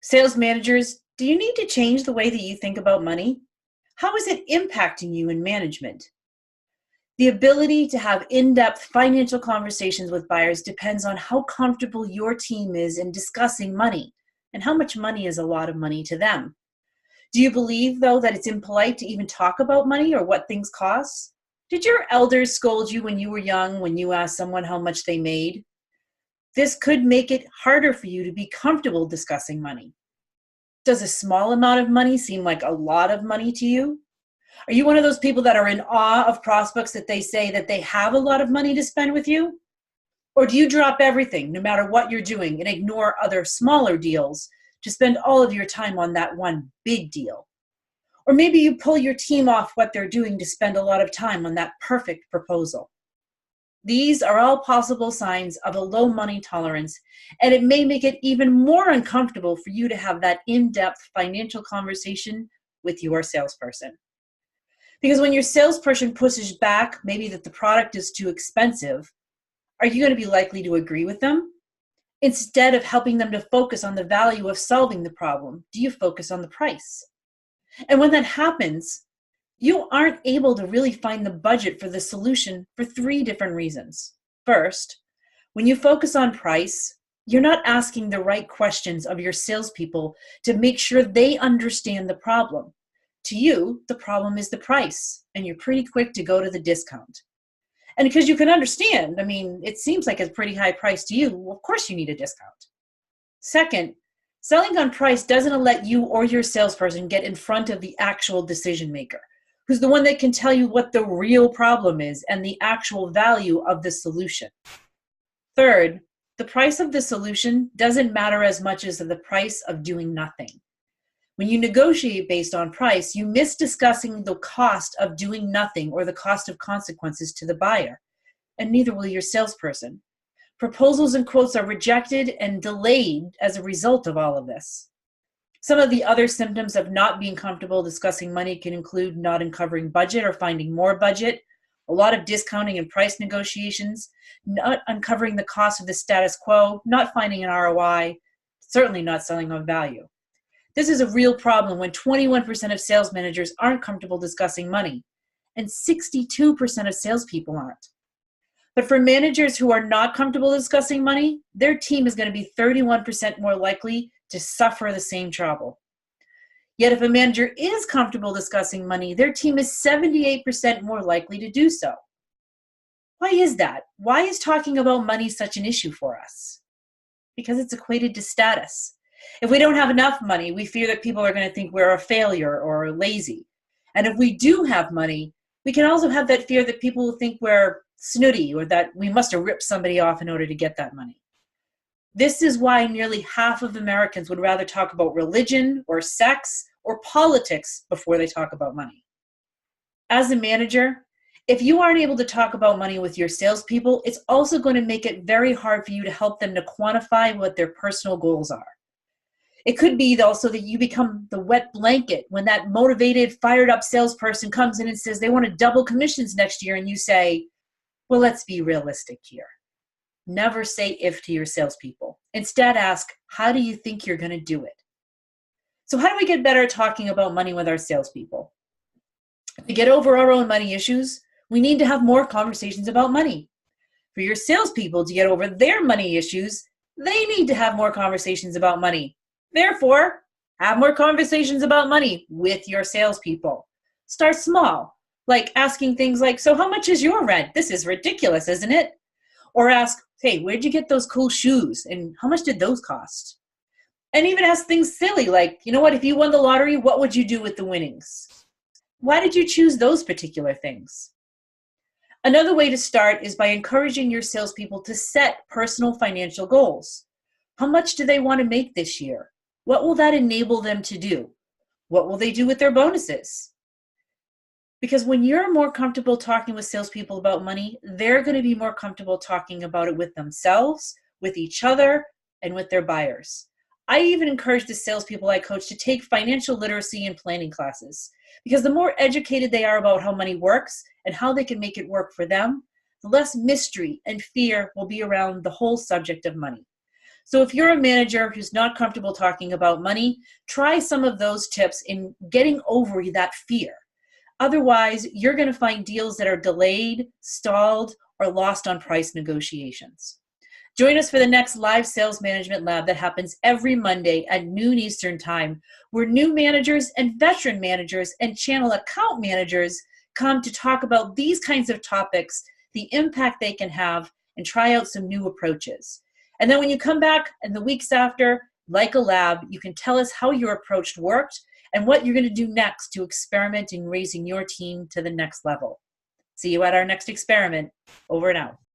Sales managers, do you need to change the way that you think about money? How is it impacting you in management? The ability to have in-depth financial conversations with buyers depends on how comfortable your team is in discussing money and how much money is a lot of money to them. Do you believe, though, that it's impolite to even talk about money or what things cost? Did your elders scold you when you were young when you asked someone how much they made? This could make it harder for you to be comfortable discussing money. Does a small amount of money seem like a lot of money to you? Are you one of those people that are in awe of prospects that they say that they have a lot of money to spend with you? Or do you drop everything, no matter what you're doing, and ignore other smaller deals to spend all of your time on that one big deal? Or maybe you pull your team off what they're doing to spend a lot of time on that perfect proposal. These are all possible signs of a low money tolerance, and it may make it even more uncomfortable for you to have that in-depth financial conversation with your salesperson. Because when your salesperson pushes back, maybe that the product is too expensive, are you going to be likely to agree with them? Instead of helping them to focus on the value of solving the problem, do you focus on the price? And when that happens, you aren't able to really find the budget for the solution for three different reasons. First, when you focus on price, you're not asking the right questions of your salespeople to make sure they understand the problem. To you, the problem is the price, and you're pretty quick to go to the discount. And because you can understand, it seems like a pretty high price to you, well, of course you need a discount. Second, selling on price doesn't let you or your salesperson get in front of the actual decision maker, who's the one that can tell you what the real problem is and the actual value of the solution. Third, the price of the solution doesn't matter as much as the price of doing nothing. When you negotiate based on price, you miss discussing the cost of doing nothing or the cost of consequences to the buyer, and neither will your salesperson. Proposals and quotes are rejected and delayed as a result of all of this. Some of the other symptoms of not being comfortable discussing money can include not uncovering budget or finding more budget, a lot of discounting and price negotiations, not uncovering the cost of the status quo, not finding an ROI, certainly not selling on value. This is a real problem when 21% of sales managers aren't comfortable discussing money, and 62% of salespeople aren't. But for managers who are not comfortable discussing money, their team is going to be 31% more likely to suffer the same trouble. Yet if a manager is comfortable discussing money, their team is 78% more likely to do so. Why is that? Why is talking about money such an issue for us? Because it's equated to status. If we don't have enough money, we fear that people are going to think we're a failure or lazy. And if we do have money, we can also have that fear that people will think we're snooty or that we must have ripped somebody off in order to get that money. This is why nearly half of Americans would rather talk about religion or sex or politics before they talk about money. As a manager, if you aren't able to talk about money with your salespeople, it's also going to make it very hard for you to help them to quantify what their personal goals are. It could be also that you become the wet blanket when that motivated, fired up salesperson comes in and says they want to double commissions next year, and you say, well, let's be realistic here. Never say if to your salespeople. Instead, ask, how do you think you're going to do it? So how do we get better at talking about money with our salespeople? To get over our own money issues, we need to have more conversations about money. For your salespeople to get over their money issues, they need to have more conversations about money. Therefore, have more conversations about money with your salespeople. Start small, like asking things like, so how much is your rent? This is ridiculous, isn't it? Or ask, hey, where'd you get those cool shoes? And how much did those cost? And even ask things silly like, you know what, if you won the lottery, what would you do with the winnings? Why did you choose those particular things? Another way to start is by encouraging your salespeople to set personal financial goals. How much do they want to make this year? What will that enable them to do? What will they do with their bonuses? Because when you're more comfortable talking with salespeople about money, they're going to be more comfortable talking about it with themselves, with each other, and with their buyers. I even encourage the salespeople I coach to take financial literacy and planning classes, because the more educated they are about how money works and how they can make it work for them, the less mystery and fear will be around the whole subject of money. So if you're a manager who's not comfortable talking about money, try some of those tips in getting over that fear. Otherwise, you're going to find deals that are delayed, stalled, or lost on price negotiations. Join us for the next live sales management lab that happens every Monday at noon Eastern Time, where new managers and veteran managers and channel account managers come to talk about these kinds of topics, the impact they can have, and try out some new approaches. And then when you come back in the weeks after, like a lab, you can tell us how your approach worked and what you're going to do next to experiment in raising your team to the next level. See you at our next experiment. Over and out.